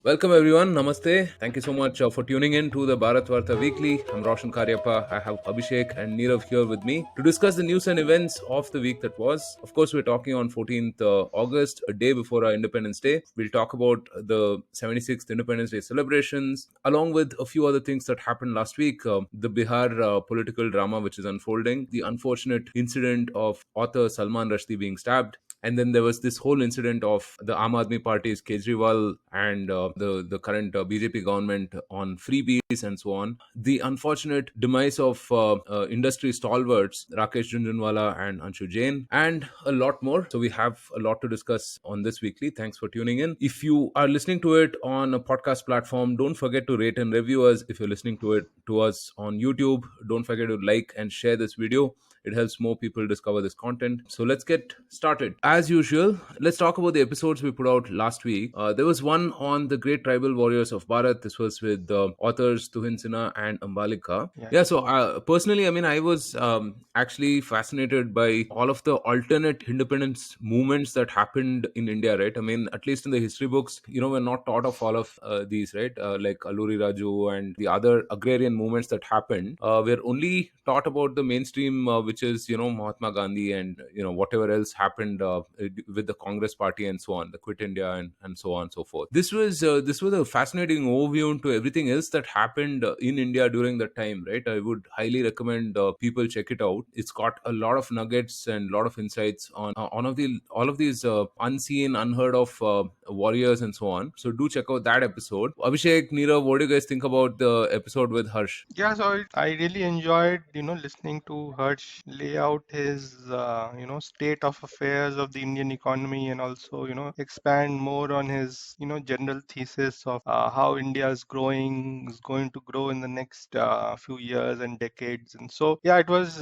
Welcome everyone. Namaste. Thank you so much for tuning in to the Bharatvaarta Weekly. I'm Roshan Karyappa. I have Abhishek and Nirav here with me to discuss the news and events of the week that was. Of course, we're talking on 14th August, a day before our Independence Day. We'll talk about the 76th Independence Day celebrations, along with a few other things that happened last week. The Bihar political drama which is unfolding, the unfortunate incident of author Salman Rushdie being stabbed, and then there was this whole incident of the Aam Aadmi Party's Kejriwal and the current BJP government on freebies and so on. The unfortunate demise of industry stalwarts Rakesh Jhunjhunwala and Anshu Jain, and a lot more. So we have a lot to discuss on this weekly. Thanks for tuning in. If you are listening to it on a podcast platform, don't forget to rate and review us. If you're listening to us on YouTube, don't forget to like and share this video. It helps more people discover this content. So let's get started. As usual, let's talk about the episodes we put out last week. There was one on the great tribal warriors of Bharat. This was with authors Tuhin Sinha and Ambalika. Yeah, so personally, I was actually fascinated by all of the alternate independence movements that happened in India, right? At least in the history books, we're not taught of all of these, right? Like Alluri Raju and the other agrarian movements that happened. We're only taught about the mainstream, which is, Mahatma Gandhi and, whatever else happened with the Congress party and so on, the Quit India and so on and so forth. This was a fascinating overview into everything else that happened in India during that time, right? I would highly recommend people check it out. It's got a lot of nuggets and a lot of insights on all of these unseen, unheard of warriors and so on. So do check out that episode. Abhishek, Neerav, what do you guys think about the episode with Harsh? Yeah, so I really enjoyed, listening to Harsh lay out his, state of affairs of the Indian economy and also, expand more on his, general thesis of how India is going to grow in the next few years and decades. And so, yeah, it was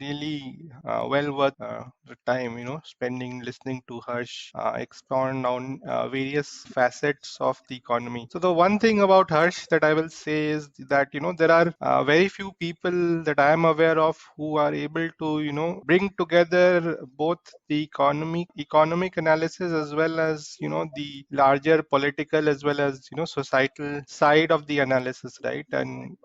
really well worth the time, spending listening to Harsh expound on various facets of the economy. So the one thing about Harsh that I will say is that there are very few people that I am aware of who are able to bring together both the economic analysis as well as the larger political as well as societal side of the analysis, right? And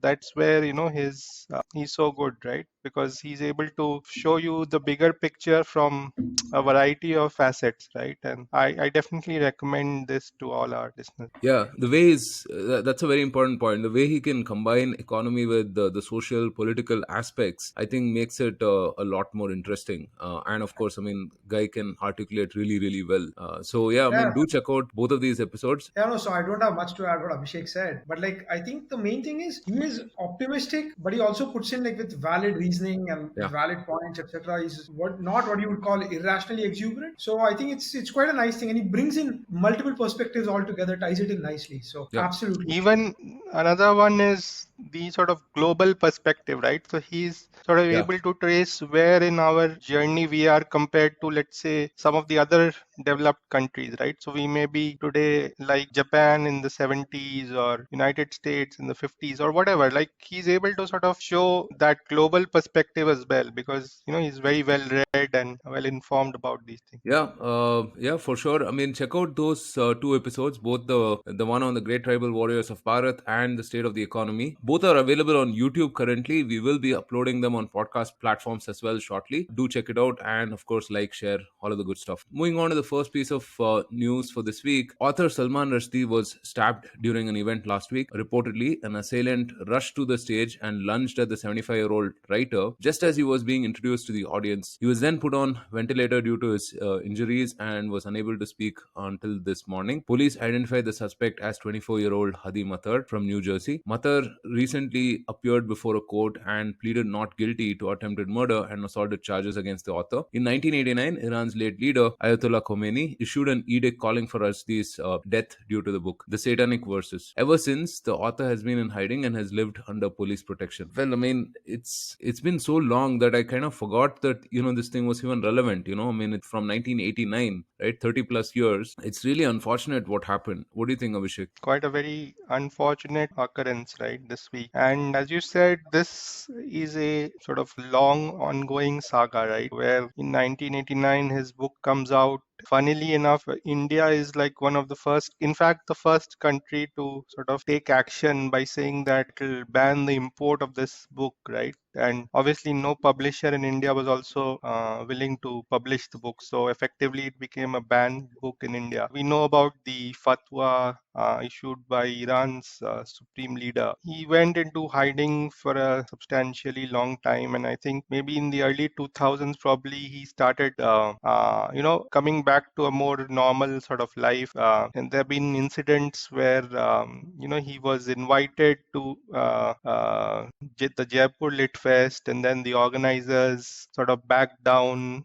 that's where he's so good, right? Because he's able to show you the bigger picture from a variety of facets, right? And I definitely recommend this to all our listeners. Yeah, the way is that's a very important point. The way he can combine economy with the social, political aspects, I think makes it a lot more interesting. And of course, guy can articulate really, really well. So yeah, Yeah, do check out both of these episodes. yeah, no, so I don't have much to add what Abhishek said, but like I think the main thing is he is optimistic, but he also puts in like with valid reasoning and with Yeah. valid points, etc. He's what not what you would call irrationally exuberant. So I think it's quite a nice thing, and he brings in multiple perspectives all together, ties it in nicely. So Yeah. absolutely. Even another one is the sort of global perspective, right? So he's sort of Yeah. able to trace where in our journey we are compared to, let's say, some of the other developed countries, right? So we may be today like Japan in the 70s or United States in the 50s or whatever. Like he's able to sort of show that global perspective as well because, he's very well read and well informed about these things. Yeah, for sure. Check out those two episodes, both the one on the Great Tribal Warriors of Bharat and the State of the Economy. Both are available on YouTube currently. We will be uploading them on podcast platforms as well shortly. Do check it out, and of course, like, share, all of the good stuff. Moving on to the first piece of news for this week, author Salman Rushdie was stabbed during an event last week. Reportedly, an assailant rushed to the stage and lunged at the 75-year-old writer just as he was being introduced to the audience. He was then put on ventilator due to his injuries and was unable to speak until this morning. Police identified the suspect as 24-year-old Hadi Mathur from New Jersey. Mathur recently appeared before a court and pleaded not guilty to attempted murder and assaulted charges against the author. In 1989, Iran's late leader Ayatollah Khomeini issued an edict calling for Rushdie's death due to the book, The Satanic Verses. Ever since, the author has been in hiding and has lived under police protection. Well, it's been so long that I kind of forgot that this thing was even relevant. It's from 1989, right? 30 plus years. It's really unfortunate what happened. What do you think, Abhishek? Quite a very unfortunate occurrence, right, this week. And as you said, this is a sort of long ongoing saga, right, where in 1989 his book comes out funnily enough, India is like one of the first, in fact, the first country to sort of take action by saying that it'll ban the import of this book, right? And obviously, no publisher in India was also willing to publish the book. So effectively, it became a banned book in India. We know about the fatwa issued by Iran's supreme leader. He went into hiding for a substantially long time, and I think maybe in the early 2000s, probably he started, coming back to a more normal sort of life. And there have been incidents where, he was invited to the Jaipur Lit Fest, and then the organizers sort of backed down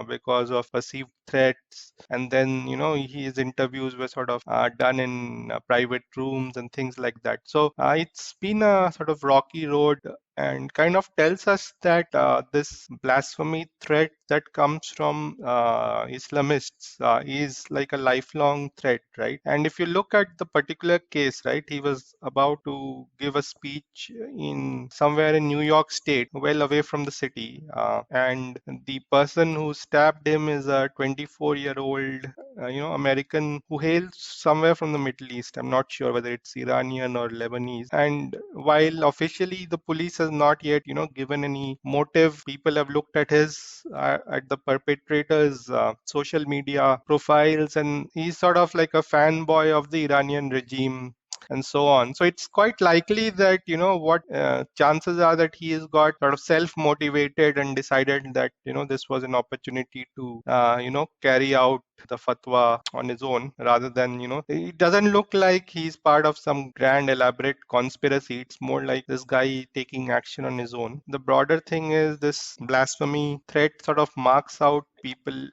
because of perceived threats. And then, his interviews were sort of done in private rooms and things like that. So it's been a sort of rocky road, and kind of tells us that this blasphemy threat that comes from Islamists is like a lifelong threat, right? And if you look at the particular case, right, he was about to give a speech in somewhere in New York State, well away from the city, and the person who stabbed him is a 24-year-old American who hails somewhere from the Middle East. I'm not sure whether it's Iranian or Lebanese. And while officially the police has not yet, given any motive, people have looked at at the perpetrator's social media profiles, and he's sort of like a fanboy of the Iranian regime and so on. So it's quite likely that, what chances are that he has got sort of self-motivated and decided that, this was an opportunity to, carry out the fatwa on his own, rather than, it doesn't look like he's part of some grand elaborate conspiracy. It's more like this guy taking action on his own. The broader thing is this blasphemy threat sort of marks out people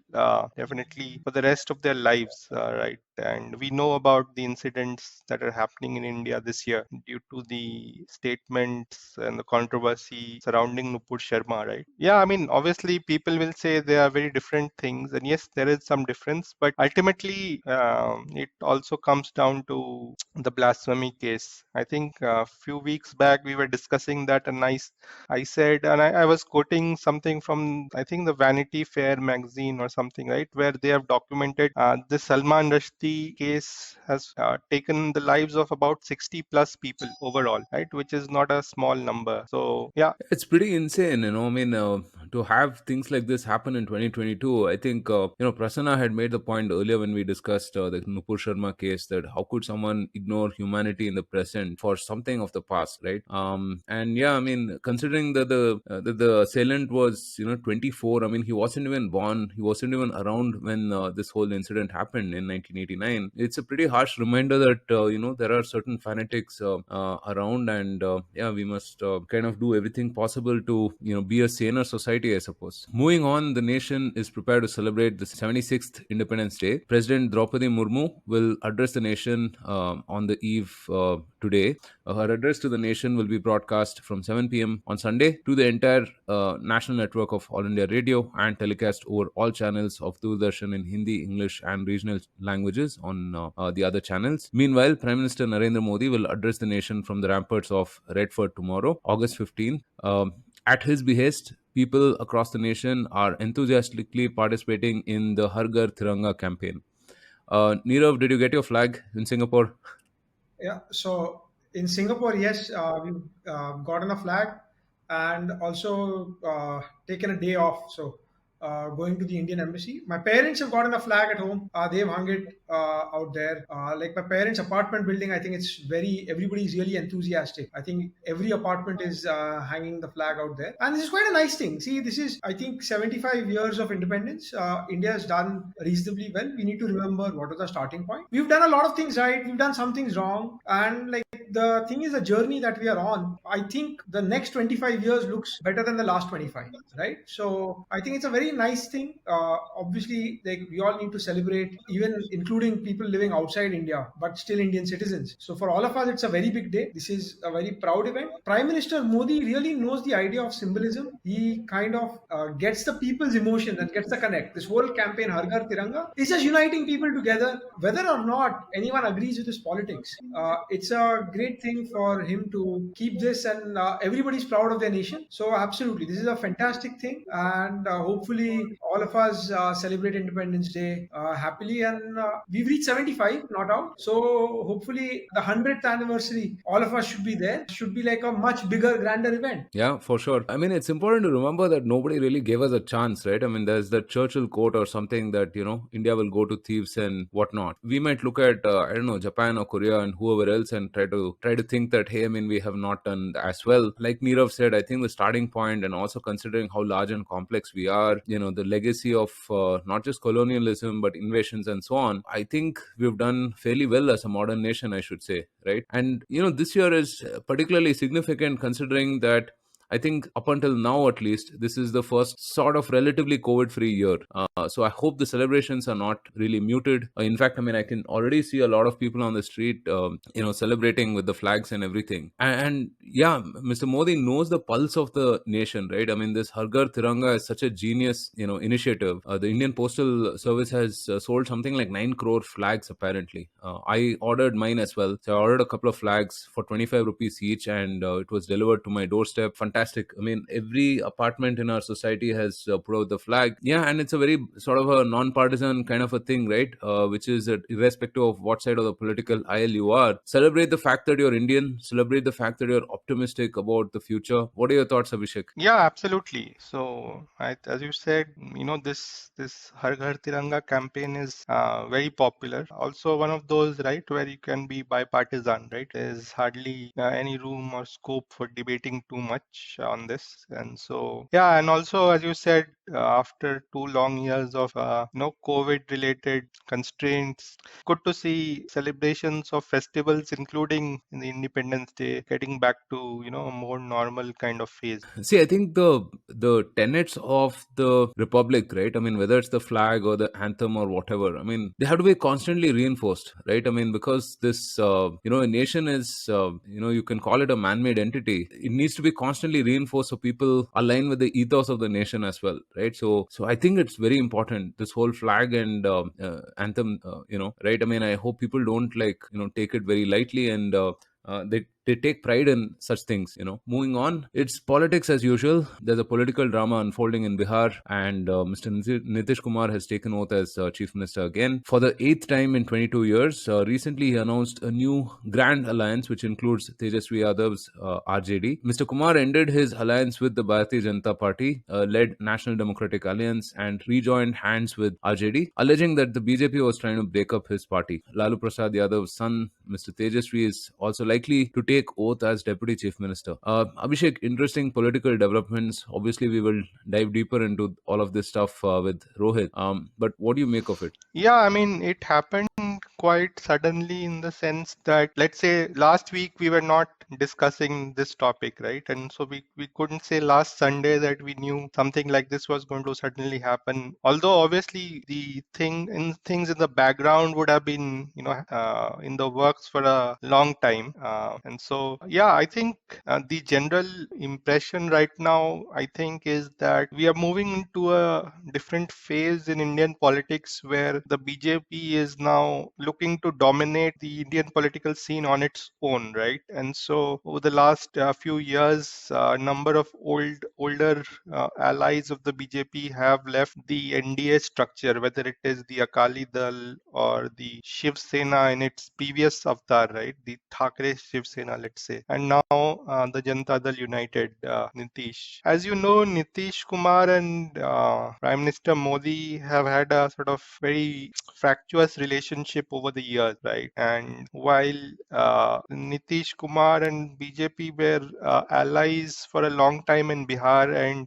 definitely for the rest of their lives, right? And we know about the incidents that are happening in India this year due to the statements and the controversy surrounding Nupur Sharma, right? Yeah, I mean, obviously, people will say they are very different things, and yes, there is some difference, but ultimately, it also comes down to the blasphemy case. I think a few weeks back we were discussing that, and I said, and I was quoting something from, I think, the Vanity Fair magazine or something, right, where they have documented the Salman Rushdie case has taken the lives of about 60 plus people overall, right, which is not a small number. So, yeah. It's pretty insane, I mean, to have things like this happen in 2022. I think, Prasanna had made the point earlier when we discussed the Nupur Sharma case, that how could someone ignore humanity in the present for something of the past, right? And yeah, I mean, considering that the assailant was, 24, I mean, he wasn't even born, he wasn't even around when this whole incident happened in 1989. It's a pretty harsh reminder that, there are certain fanatics around, and yeah, we must kind of do everything possible to, be a saner society, I suppose. Moving on, the nation is prepared to celebrate the 76th Independence Day. President Draupadi Murmu will address the nation on the eve today. Her address to the nation will be broadcast from 7 p.m. on Sunday to the entire national network of All India Radio, and telecast over all channels of Doordarshan in Hindi, English, and regional languages on the other channels. Meanwhile, Prime Minister Narendra Modi will address the nation from the ramparts of Red Fort tomorrow, August 15th. At his behest, people across the nation are enthusiastically participating in the Har Ghar Tiranga campaign. Nirav, did you get your flag in Singapore? Yeah, so in Singapore, yes, we've gotten a flag and also taken a day off. So going to the Indian embassy. My parents have gotten a flag at home. They've hung it out there. Like my parents' apartment building, I think everybody's really enthusiastic. I think every apartment is hanging the flag out there. And this is quite a nice thing. See, this is, I think, 75 years of independence. India has done reasonably well. We need to remember what was the starting point. We've done a lot of things right. We've done some things wrong. And like the thing is, the journey that we are on, I think the next 25 years looks better than the last 25, right? So I think it's a very nice thing. Obviously, like we all need to celebrate, even including people living outside India, but still Indian citizens. So for all of us, it's a very big day. This is a very proud event. Prime Minister Modi really knows the idea of symbolism. He kind of gets the people's emotion and gets the connect. This whole campaign, Har Ghar Tiranga, is just uniting people together, whether or not anyone agrees with his politics. It's a great thing for him to keep this, and everybody's proud of their nation. So absolutely, this is a fantastic thing, and hopefully hopefully all of us celebrate Independence Day happily. And we've reached 75, not out. So hopefully the 100th anniversary, all of us should be there. Should be like a much bigger, grander event. Yeah, for sure. I mean, it's important to remember that nobody really gave us a chance, right? I mean, there's that Churchill quote or something that, India will go to thieves and whatnot. We might look at, I don't know, Japan or Korea and whoever else and try to think that, hey, I mean, we have not done as well. Like Nirav said, I think the starting point, and also considering how large and complex we are, the legacy of not just colonialism, but invasions and so on, I think we've done fairly well as a modern nation, I should say, right? And, this year is particularly significant considering that I think up until now, at least, this is the first sort of relatively COVID-free year. So I hope the celebrations are not really muted. In fact, I mean, I can already see a lot of people on the street, celebrating with the flags and everything. And yeah, Mr. Modi knows the pulse of the nation, right? I mean, this Har Ghar Tiranga is such a genius, initiative. The Indian Postal Service has sold something like 9 crore flags, apparently. I ordered mine as well. So I ordered a couple of flags for 25 rupees each, and it was delivered to my doorstep. Fantastic. I mean, every apartment in our society has put out the flag. Yeah, and it's a very sort of a non-partisan kind of a thing, right? Which is that irrespective of what side of the political aisle you are, celebrate the fact that you're Indian, celebrate the fact that you're optimistic about the future. What are your thoughts, Abhishek? Yeah, absolutely. So, as you said, this Har Ghar Tiranga campaign is very popular. Also, one of those, right, where you can be bipartisan, right? There's hardly any room or scope for debating too much on this. And so, yeah, and also, as you said, after 2 long years of COVID-related constraints, good to see celebrations of festivals, including in the Independence Day, getting back to a more normal kind of phase. See, I think the tenets of the republic, right? I mean, whether it's the flag or the anthem or whatever, I mean, they have to be constantly reinforced, right? I mean, because this, a nation is, you can call it a man-made entity. It needs to be constantly reinforced so people align with the ethos of the nation as well, right? So I think it's very important, this whole flag and anthem, right? I mean, I hope people don't take it very lightly, and they take pride in such things. Moving on, it's politics as usual. There's a political drama unfolding in Bihar, and Mr. Nitish Kumar has taken oath as chief minister again for the 8th time in 22 years. Recently, he announced a new grand alliance which includes Tejasvi Yadav's RJD. Mr. Kumar ended his alliance with the Bharatiya Janata Party, led National Democratic Alliance, and rejoined hands with RJD, alleging that the BJP was trying to break up his party. Lalu Prasad Yadav's son, Mr. Tejasvi, is also likely to take oath as Deputy Chief Minister. Abhishek, interesting political developments. Obviously, we will dive deeper into all of this stuff with Rohit. But what do you make of it? Yeah, I mean, it happened quite suddenly in the sense that, let's say, last week we were not discussing this topic, right? And so we couldn't say last Sunday that we knew something like this was going to suddenly happen. Although obviously the things in the background would have been, in the works for a long time. And so, yeah, I think the general impression right now, I think, is that we are moving into a different phase in Indian politics where the BJP is now looking to dominate the Indian political scene on its own, right? And so over the last few years, a number of older allies of the BJP have left the NDA structure, whether it is the Akali Dal or the Shiv Sena in its previous avatar, right? The Thackeray Shiv Sena, let's say. And now the Janata Dal United, Nitish. As you know, Nitish Kumar and Prime Minister Modi have had a sort of very fractious relationship over the years, right? And while Nitish Kumar and BJP were allies for a long time in Bihar, and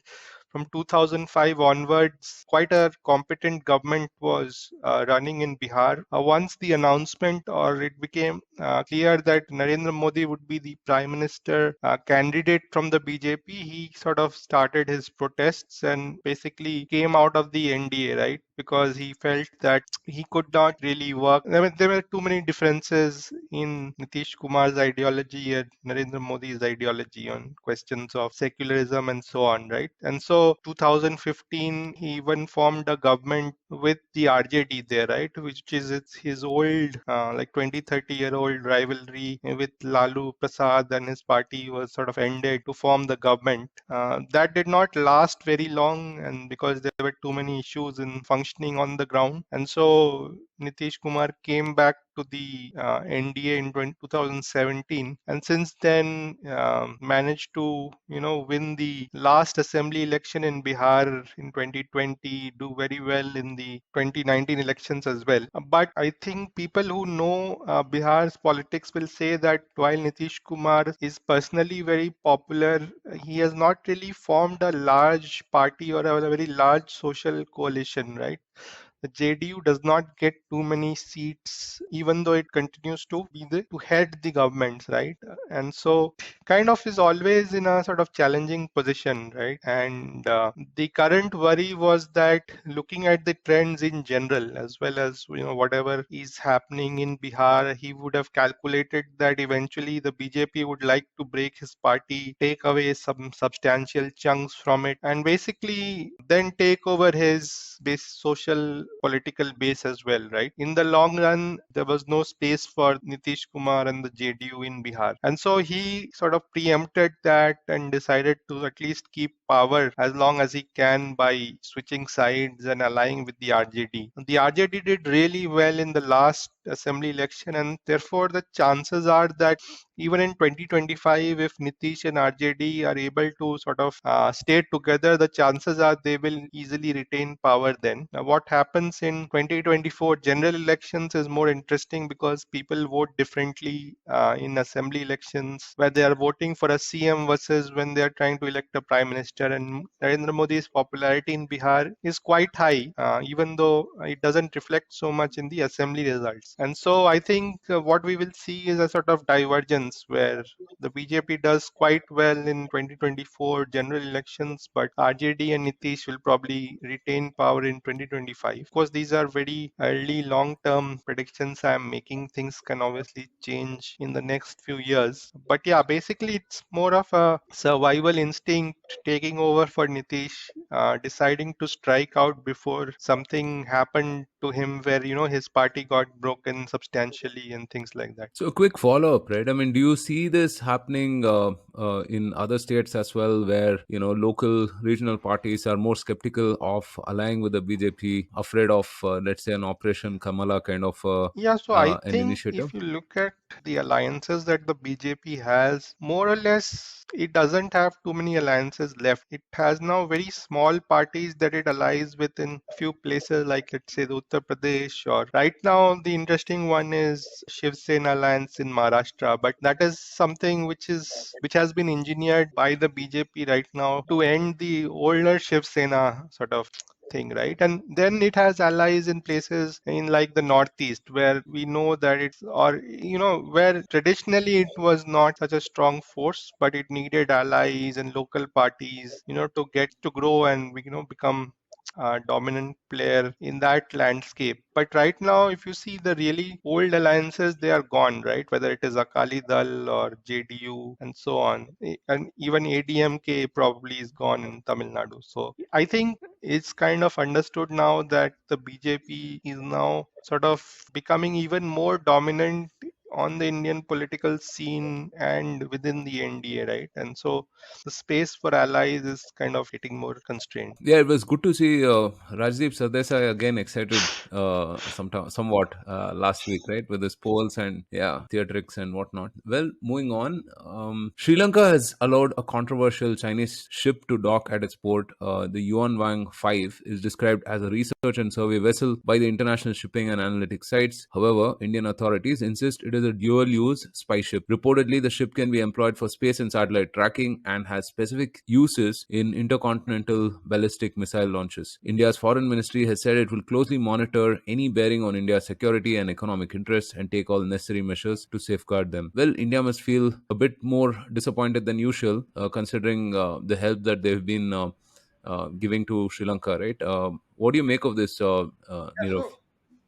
from 2005 onwards, quite a competent government was running in Bihar. Once the announcement, or it became clear that Narendra Modi would be the prime minister candidate from the BJP, he sort of started his protests and basically came out of the NDA, right? Because he felt that he could not really work. I mean, there were too many differences in Nitish Kumar's ideology and Narendra Modi's ideology on questions of secularism and so on, right? And so 2015, he even formed a government with the RJD there, right? Which is his old, like 20, 30-year-old old rivalry with Lalu Prasad and his party was sort of ended to form the government. That did not last very long, and because there were too many issues in functioning on the ground, and so Nitish Kumar came back to the NDA in 2017, and since then managed to win the last assembly election in Bihar in 2020, do very well in the 2019 elections as well. But I think people who know Bihar's politics will say that while Nitish Kumar is personally very popular, he has not really formed a large party or a very large social coalition, right? The JDU does not get too many seats, even though it continues to be to head the governments, right? And so, kind of is always in a sort of challenging position, right? And the current worry was that looking at the trends in general, as well as whatever is happening in Bihar, he would have calculated that eventually the BJP would like to break his party, take away some substantial chunks from it, and basically then take over his base social political base as well, right? In the long run, there was no space for Nitish Kumar and the JDU in Bihar. And so he sort of preempted that and decided to at least keep power as long as he can by switching sides and allying with the RJD. The RJD did really well in the last assembly election, and therefore the chances are that even in 2025, if Nitish and RJD are able to sort of stay together, the chances are they will easily retain power then. Now, what happens in 2024 general elections is more interesting because people vote differently in assembly elections, where they are voting for a CM versus when they are trying to elect a prime minister. And Narendra Modi's popularity in Bihar is quite high, even though it doesn't reflect so much in the assembly results. And so I think what we will see is a sort of divergence where the BJP does quite well in 2024 general elections, but RJD and Nitish will probably retain power in 2025. Of course, these are very early long-term predictions I'm making. Things can obviously change in the next few years. But yeah, basically it's more of a survival instinct taking over for Nitish, deciding to strike out before something happened to him where his party got broken substantially and things like that. So, a quick follow up, right? I mean, do you see this happening in other states as well, where local regional parties are more skeptical of allying with the BJP, afraid of, let's say, an Operation Kamala kind of Yeah, so I an think initiative? if you look at the alliances that the BJP has, more or less, it doesn't have too many alliances left. It has now very small parties that it allies with in a few places, like let's say the Uttar Pradesh, or right now the interesting one is Shiv Sena alliance in Maharashtra. But that is something which has been engineered by the BJP right now to end the older Shiv Sena sort of thing, right? And then it has allies in places in like the northeast where we know that it's, or where traditionally it was not such a strong force, but it needed allies and local parties to get to grow and become a dominant player in that landscape. But right now, if you see the really old alliances, they are gone, right? Whether it is Akali Dal or JDU and so on. And even ADMK probably is gone in Tamil Nadu. So I think it's kind of understood now that the BJP is now sort of becoming even more dominant on the Indian political scene and within the NDA, right? And so the space for allies is kind of getting more constrained. Yeah, it was good to see Rajdeep Sardesai again excited somewhat last week, right, with his polls and theatrics and whatnot. Well, moving on, Sri Lanka has allowed a controversial Chinese ship to dock at its port. The Yuan Wang 5 is described as a research and survey vessel by the international shipping and analytics sites. However, Indian authorities insist it is a dual-use spy ship. Reportedly, the ship can be employed for space and satellite tracking and has specific uses in intercontinental ballistic missile launches. India's foreign ministry has said it will closely monitor any bearing on India's security and economic interests and take all necessary measures to safeguard them. Well, India must feel a bit more disappointed than usual, considering the help that they've been giving to Sri Lanka, right? What do you make of this, Yeah, Nirav? so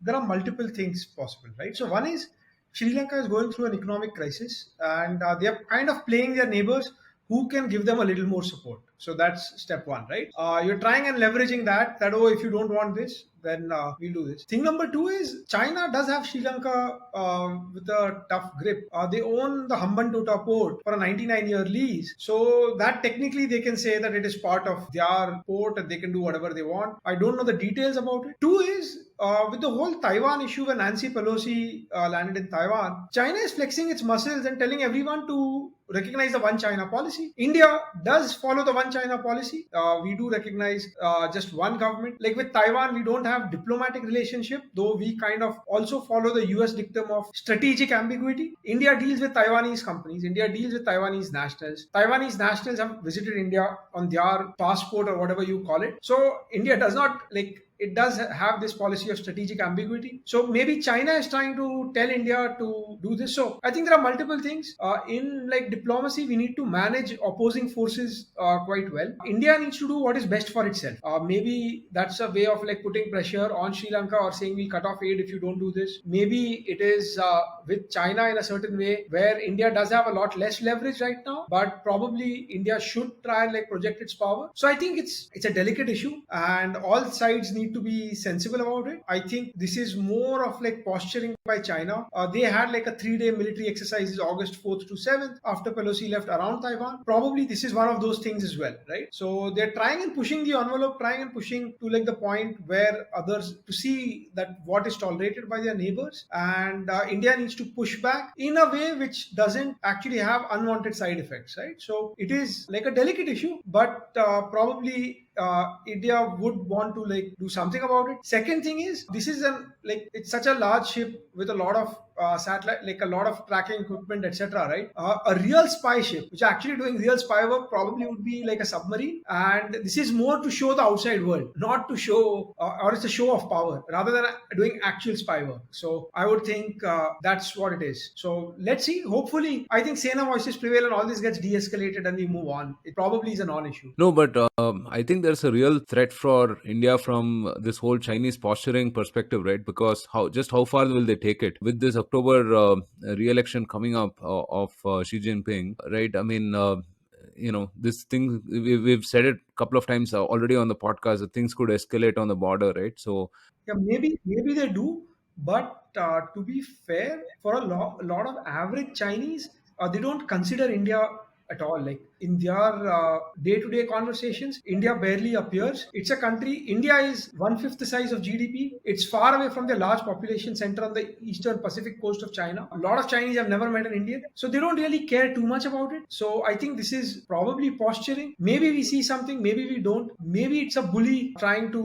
there are multiple things possible, right? So one is Sri Lanka is going through an economic crisis, and they are kind of playing their neighbors who can give them a little more support. So that's step one, right? You're trying and leveraging that. That, oh, if you don't want this, then we'll do this. Thing number two is China does have Sri Lanka with a tough grip. They own the Hambantota port for a 99-year lease. So that technically they can say that it is part of their port and they can do whatever they want. I don't know the details about it. Two is with the whole Taiwan issue when Nancy Pelosi landed in Taiwan, China is flexing its muscles and telling everyone to recognize the one China policy. India does follow the one China policy. We do recognize just one government. Like with Taiwan, we don't have diplomatic relationship, though we kind of also follow the US dictum of strategic ambiguity. India deals with Taiwanese companies. India deals with Taiwanese nationals. Taiwanese nationals have visited India on their passport or whatever you call it. So India does not like it does have this policy of strategic ambiguity. So maybe China is trying to tell India to do this. So I think there are multiple things in like diplomacy. We need to manage opposing forces quite well. India needs to do what is best for itself. Maybe that's a way of like putting pressure on Sri Lanka or saying we'll cut off aid if you don't do this. Maybe it is with China in a certain way where India does have a lot less leverage right now, but probably India should try and like project its power. So I think it's a delicate issue and all sides need to be sensible about it. I think this is more of like posturing by China. They had like a 3-day military exercises August 4th to 7th after Pelosi left around Taiwan. Probably this is one of those things as well, right? So they're trying and pushing the envelope, trying and pushing to like the point where others to see that what is tolerated by their neighbors, and India needs to push back in a way which doesn't actually have unwanted side effects, right? So it is like a delicate issue, but probably India would want to like do something about it. Second thing is this is an like it's such a large ship with a lot of satellite, like a lot of tracking equipment, etc. Right? A real spy ship, which are actually doing real spy work, probably would be like a submarine. And this is more to show the outside world, not to show, or it's a show of power rather than doing actual spy work. So I would think that's what it is. So let's see. Hopefully, I think Sena voices prevail and all this gets de-escalated and we move on. It probably is a non-issue. No, but I think there's a real threat for India from this whole Chinese posturing perspective, right? Because how far will they take it with this October re-election coming up of Xi Jinping, right? I mean, this thing we've said it a couple of times already on the podcast that things could escalate on the border, right? So Yeah, maybe they do, but to be fair, for a lot of average Chinese, they don't consider India at all. Like in their day-to-day conversations, India barely appears. It's a country. India is 1/5 the size of GDP. It's far away from the large population center on the eastern Pacific coast of China. A lot of Chinese have never met an Indian, so they don't really care too much about it. So I think this is probably posturing. Maybe we see something, maybe we don't. Maybe it's a bully trying to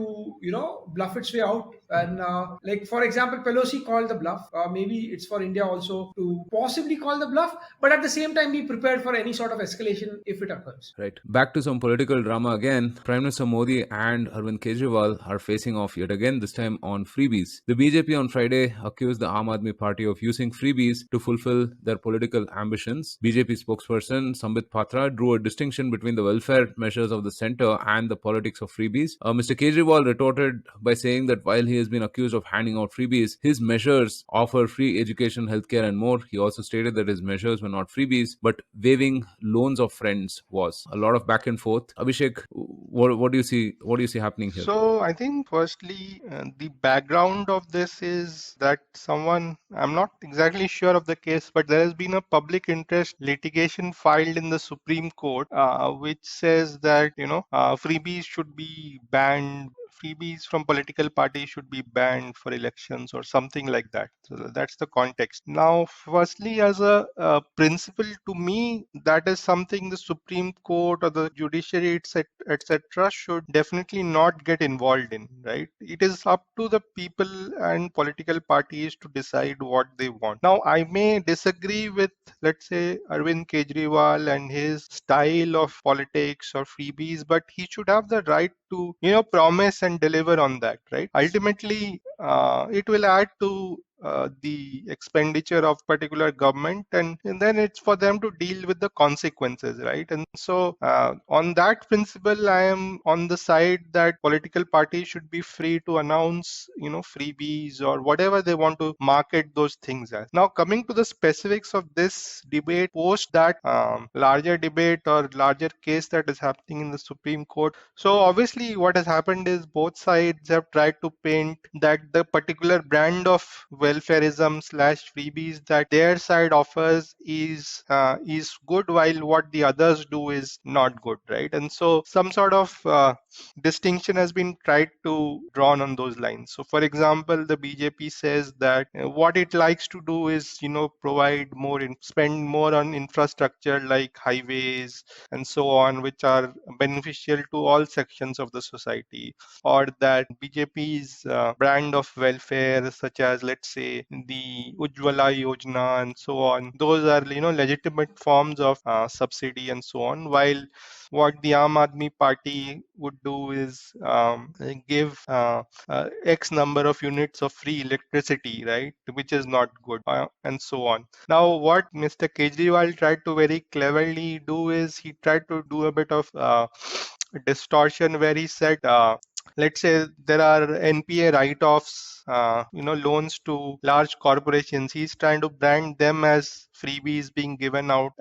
bluff its way out. And like for example, Pelosi called the bluff. Maybe it's for India also to possibly call the bluff, but at the same time be prepared for any sort of escalation if it occurs. right. Back to some political drama again. Prime Minister Modi and Arvind Kejriwal are facing off yet again, this time on freebies. The BJP on Friday accused the Aam Aadmi Party of using freebies to fulfill their political ambitions. BJP spokesperson Sambit Patra drew a distinction between the welfare measures of the centre and the politics of freebies. Mr. Kejriwal retorted by saying that while he has been accused of handing out freebies, his measures offer free education, healthcare, and more. He also stated that his measures were not freebies, but waiving loans of friends was. A lot of back and forth. Abhishek, what do you see? What do you see happening here? So I think firstly, the background of this is that I'm not exactly sure of the case, but there has been a public interest litigation filed in the Supreme Court, which says that, freebies should be banned. Freebies from political parties should be banned for elections or something like that. So that's the context. Now, firstly, as a principle, to me, that is something the Supreme Court or the judiciary, etc., should definitely not get involved in, right? It is up to the people and political parties to decide what they want. Now, I may disagree with, let's say, Arvind Kejriwal and his style of politics or freebies, but he should have the right to, promise and deliver on that, right? Ultimately, it will add to the expenditure of particular government, and then it's for them to deal with the consequences, right? And so on that principle, I am on the side that political parties should be free to announce, freebies or whatever they want to market those things as. Now, coming to the specifics of this debate, post that larger debate or larger case that is happening in the Supreme Court. So obviously what has happened is both sides have tried to paint that the particular brand of welfareism slash freebies that their side offers is good, while what the others do is not good, right? And so some sort of distinction has been tried to drawn on those lines. So for example, the BJP says that what it likes to do is provide more spend more on infrastructure like highways and so on, which are beneficial to all sections of the society, or that BJP's brand of welfare, such as let's say the Ujjwala Yojana and so on, those are legitimate forms of subsidy and so on, while what the Aam Aadmi Party would do is give X number of units of free electricity, right, which is not good, and so on. Now, what Mr. Kejriwal tried to very cleverly do is he tried to do a bit of distortion where he said, let's say there are NPA write-offs, loans to large corporations. He's trying to brand them as freebies being given out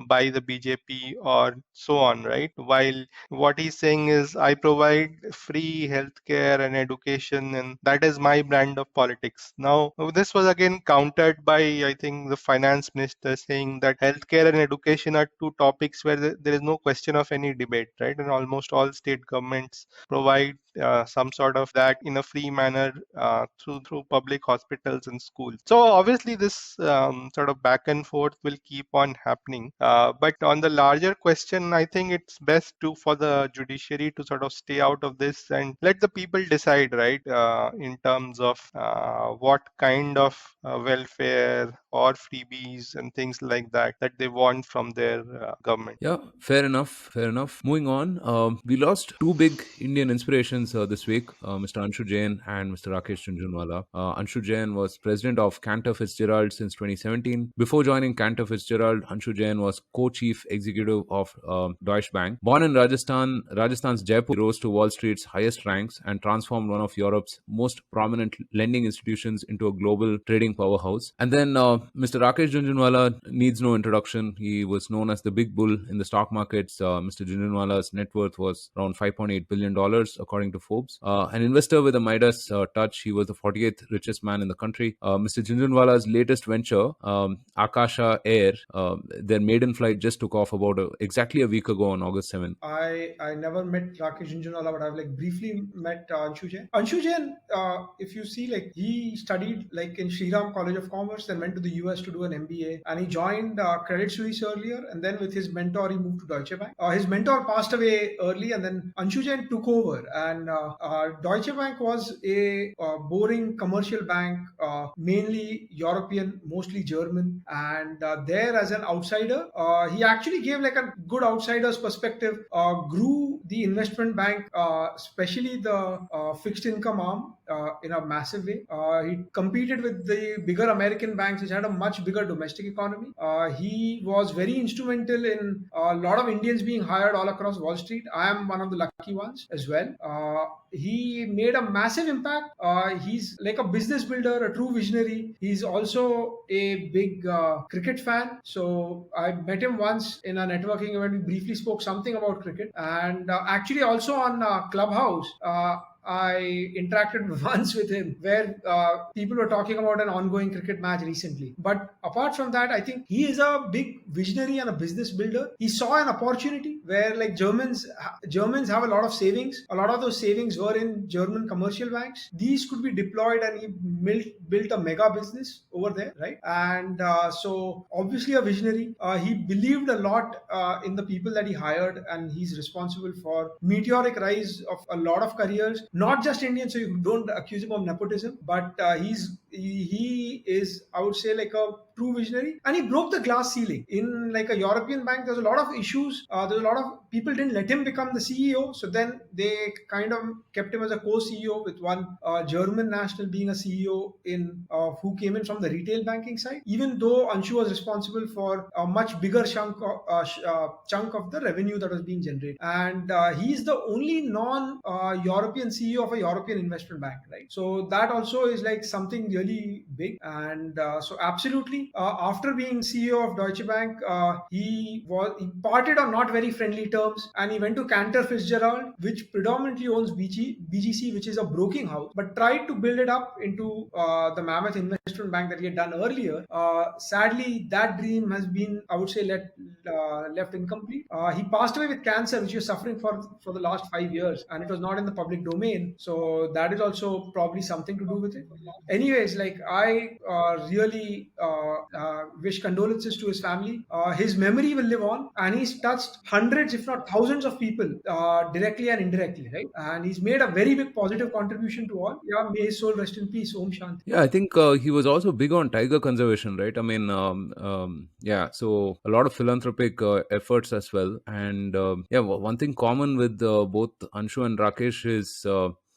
by the BJP or so on, right? While what he's saying is, I provide free healthcare and education, and that is my brand of politics. Now, this was again countered by, I think, the finance minister saying that healthcare and education are two topics where there is no question of any debate, right? And almost all state governments provide some sort of that in a free manner through public hospitals and schools. So obviously this sort of back and forth will keep on happening. But on the larger question, I think it's best for the judiciary to sort of stay out of this and let the people decide, right, in terms of what kind of welfare or freebies and things like that they want from their government. Yeah, fair enough. Fair enough. Moving on, we lost two big Indian inspirations this week, Mr. Anshu Jain and Mr. Rakesh Jhunjhunwala. Anshu Jain was president of Cantor Fitzgerald since 2017. Before joining Cantor Fitzgerald, Anshu Jain was co-chief executive of Deutsche Bank. Born in Rajasthan, Rajasthan's Jaipur, he rose to Wall Street's highest ranks and transformed one of Europe's most prominent lending institutions into a global trading powerhouse. And then Mr. Rakesh Jhunjhunwala needs no introduction. He was known as the big bull in the stock markets. Mr. Jhunjhunwala's net worth was around $5.8 billion, according to Forbes. An investor with a Midas touch, he was the 48th richest man in the country. Mr. Jhunjhunwala's latest venture, Akasha Air, their maiden flight just took off about exactly a week ago on August 7th. I never met Rakesh Jhunjhunwala, but I've briefly met Anshu Jain. Anshu Jain, if you see, he studied in Shriram College of Commerce, then went to the US to do an MBA, and he joined Credit Suisse earlier, and then with his mentor he moved to Deutsche Bank. His mentor passed away early, and then Anshu Jain took over, and Deutsche Bank was a boring commercial bank, mainly European, mostly German, and there as an outsider, he actually gave a good outsider's perspective, grew the investment bank, especially the fixed income arm, in a massive way. He competed with the bigger American banks, which had a much bigger domestic economy. He was very instrumental in a lot of Indians being hired all across Wall Street. I am one of the lucky ones as well. He made a massive impact. He's like a business builder, a true visionary. He's also a big cricket fan. So I met him once in a networking event. We briefly spoke something about cricket, and actually also on Clubhouse. I interacted once with him where people were talking about an ongoing cricket match recently. But apart from that, I think he is a big visionary and a business builder. He saw an opportunity where Germans have a lot of savings. A lot of those savings were in German commercial banks. These could be deployed, and he built a mega business over there, right? And so obviously a visionary. He believed a lot in the people that he hired, and he's responsible for meteoric rise of a lot of careers, not just Indian, so you don't accuse him of nepotism, but he's he is, I would say, like a true visionary, and he broke the glass ceiling. In like a European bank, there's a lot of issues. There's a lot of people didn't let him become the CEO, so then they kind of kept him as a co-CEO, with one German national being a CEO in who came in from the retail banking side. Even though Anshu was responsible for a much bigger chunk of the revenue that was being generated, and he's the only non-European CEO of a European investment bank, right? So that also is like something really big, and so absolutely, after being CEO of Deutsche Bank, he parted on not very friendly terms, and he went to Cantor Fitzgerald, which predominantly owns BGC, which is a broking house, but tried to build it up into the mammoth investment bank that he had done earlier. Sadly, that dream has been, I would say, left incomplete. He passed away with cancer, which he was suffering for the last 5 years, and it was not in the public domain. So that is also probably something to do with it. Anyways, like I really wish condolences to his family. His memory will live on, and he's touched hundreds, if not thousands, of people directly and indirectly, right? And he's made a very big positive contribution to all. Yeah, may his soul rest in peace. Om Shanti. Yeah, I think he was also big on tiger conservation, right? I mean, yeah, so a lot of philanthropic efforts as well. And yeah, one thing common with both Anshu and Rakesh is,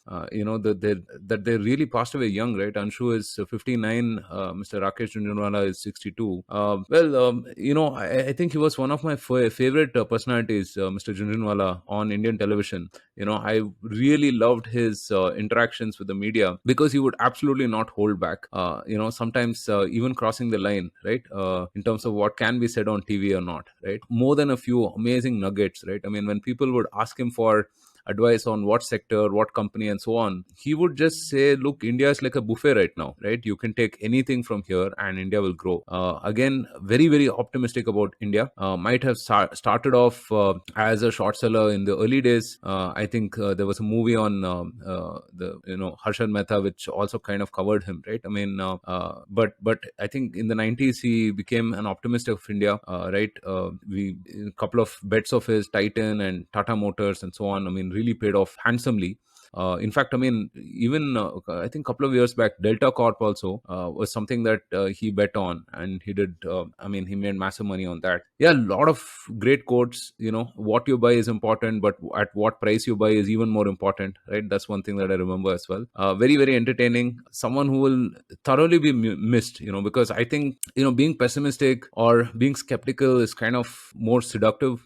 that they really passed away young, right? Anshu is 59, Mr. Rakesh Jhunjhunwala is 62. I think he was one of my favorite personalities, Mr. Jhunjhunwala, on Indian television. I really loved his interactions with the media, because he would absolutely not hold back, sometimes even crossing the line, right, in terms of what can be said on TV or not, right? More than a few amazing nuggets, right? I mean, when people would ask him for advice on what sector, what company, and so on, he would just say, look, India is like a buffet right now, right? You can take anything from here and India will grow. Again, very, very optimistic about India. Might have started off as a short seller in the early days. I think there was a movie on the Harshad Mehta, which also kind of covered him, right? I mean, but I think in the 90s he became an optimist of India, right? We a couple of bets of his, Titan and Tata Motors and so on, I mean, really paid off handsomely. In fact, I mean, even I think a couple of years back, Delta Corp also was something that he bet on, and he did. He made massive money on that. Yeah, a lot of great quotes. What you buy is important, but at what price you buy is even more important, right? That's one thing that I remember as well. Very, very entertaining. Someone who will thoroughly be missed. Because I think being pessimistic or being skeptical is kind of more seductive.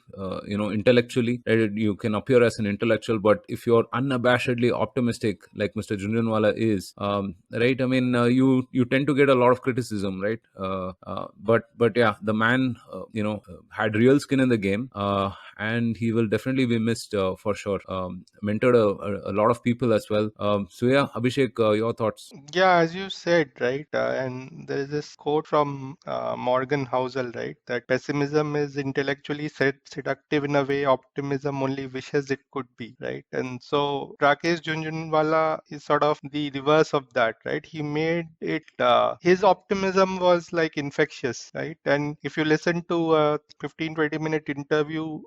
Intellectually, right? You can appear as an intellectual, but if you're unabashedly optimistic, like Mr. Jhunjhunwala is, right? I mean, you tend to get a lot of criticism, right? But yeah, the man, had real skin in the game, and he will definitely be missed for sure. Mentored a lot of people as well. So yeah, Abhishek, your thoughts? Yeah, as you said, right? And there is this quote from Morgan Housel, right? That pessimism is intellectually seductive in a way optimism only wishes it could be, right? And so Rakesh Jhunjhunwala is sort of the reverse of that, right? He made it, his optimism was like infectious, right? And if you listen to a 15-20 minute interview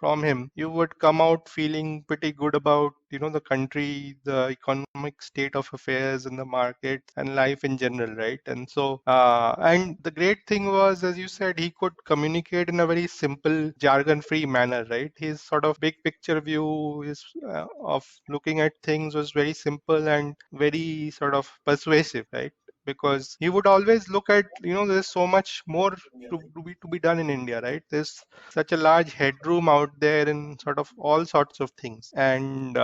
from him, you would come out feeling pretty good about the country, the economic state of affairs in the market, and life in general, right? And so and the great thing was, as you said, he could communicate in a very simple, jargon free manner, right? His sort of big picture view is of looking at things was very simple and very sort of persuasive, right? Because he would always look at, there's so much more to be done in India, right? There's such a large headroom out there in sort of all sorts of things. And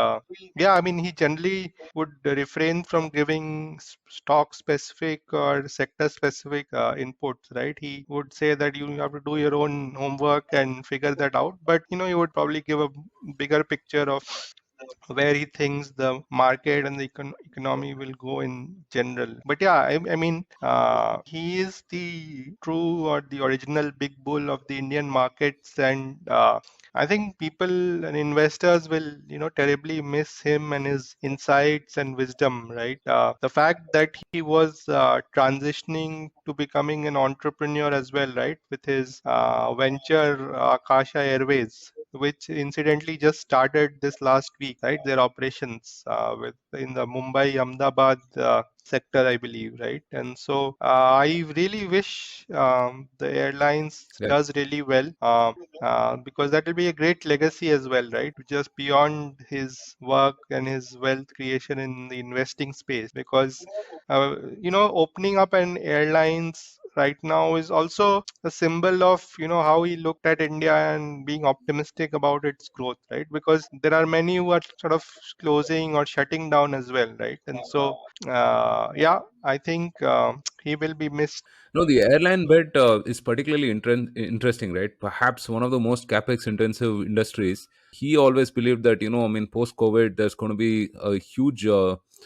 yeah, I mean, he generally would refrain from giving stock specific or sector specific inputs, right? He would say that you have to do your own homework and figure that out. But, he would probably give a bigger picture of where he thinks the market and the economy will go in general. But yeah, I mean, he is the true or the original big bull of the Indian markets, and I think people and investors will, terribly miss him and his insights and wisdom, right? The fact that he was transitioning to becoming an entrepreneur as well, right, with his venture Akasha Airways, which incidentally just started this last week, right? Their operations with in the Mumbai Ahmedabad sector, I believe, right? And so I really wish the airlines Yeah. does really well. Because that will be a great legacy as well, right? Just beyond his work and his wealth creation in the investing space, because opening up an airlines right now is also a symbol of how he looked at India and being optimistic about its growth, right? Because there are many who are sort of closing or shutting down as well, right? And so yeah, I think he will be missed. No, the airline bit is particularly interesting, right? Perhaps one of the most capex intensive industries. He always believed that, I mean, post COVID, there's going to be a huge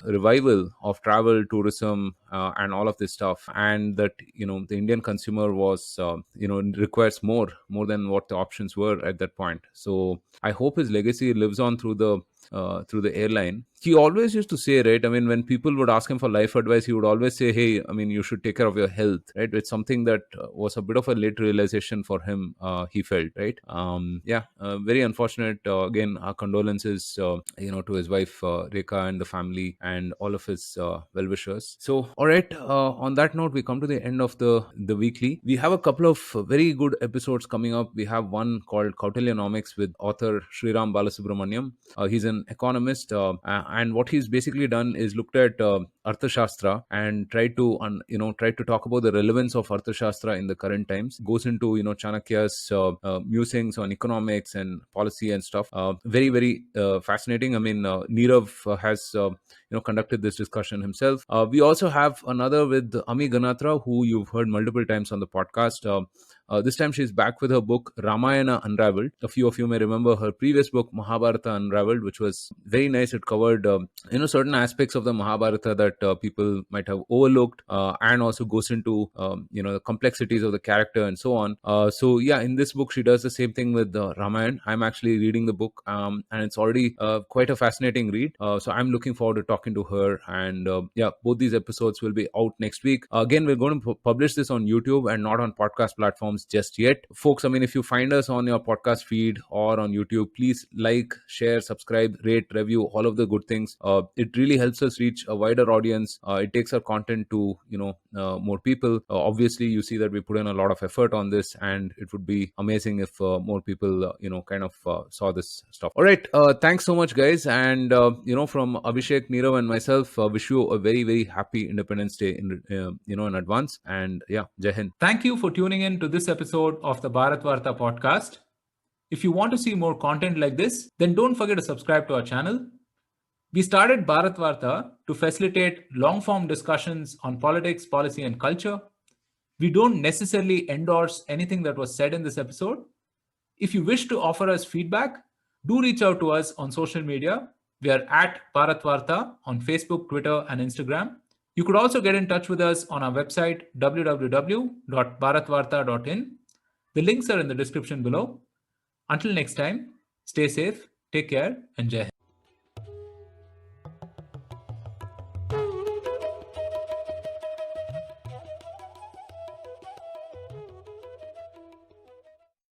revival of travel, tourism, and all of this stuff. And that, the Indian consumer was, requires more than what the options were at that point. So I hope his legacy lives on through the airline. He always used to say, right? I mean, when people would ask him for life advice, he would always say, "Hey, I mean, you should take care of your health." Right? It's something that was a bit of a late realization for him. He felt, right? Yeah, very unfortunate. Again, our condolences, to his wife Rekha and the family and all of his well-wishers. So, all right. On that note, we come to the end of the weekly. We have a couple of very good episodes coming up. We have one called Kautilyanomics with author Sriram Balasubramaniam. He's an economist, and what he's basically done is looked at Arthashastra and tried to talk about the relevance of Arthashastra in the current times. Goes into Chanakya's musings on economics and policy and stuff. Very very fascinating. I mean, Nirav has conducted this discussion himself. We also have another with Ami Ganatra, who you've heard multiple times on the podcast. This time she's back with her book Ramayana Unraveled. A few of you may remember her previous book Mahabharata Unraveled, which was very nice. It covered certain aspects of the Mahabharata that people might have overlooked, and also goes into the complexities of the character and so on. So yeah, in this book she does the same thing with Ramayana. I'm actually reading the book, and it's already quite a fascinating read. So I'm looking forward to talking to her, and yeah, both these episodes will be out next week. Again, we're going to publish this on YouTube and not on podcast platforms just yet, folks. I mean, if you find us on your podcast feed or on YouTube, please like, share, subscribe, rate, review, all of the good things. It really helps us reach a wider audience. It takes our content to more people. Obviously, you see that we put in a lot of effort on this, and it would be amazing if more people saw this stuff. All right, thanks so much, guys, and from Abhishek, Nirav, and myself, wish you a very very happy Independence Day in advance. And yeah, Jai Hind. Thank you for tuning in to this episode of the Bharatvaarta podcast. If you want to see more content like this, then don't forget to subscribe to our channel. We started Bharatvaarta to facilitate long-form discussions on politics, policy, and culture. We don't necessarily endorse anything that was said in this episode. If you wish to offer us feedback, do reach out to us on social media. We are at Bharatvaarta on Facebook, Twitter, and Instagram. You could also get in touch with us on our website, www.bharatvarta.in. The links are in the description below. Until next time, stay safe, take care, and Jai Hind.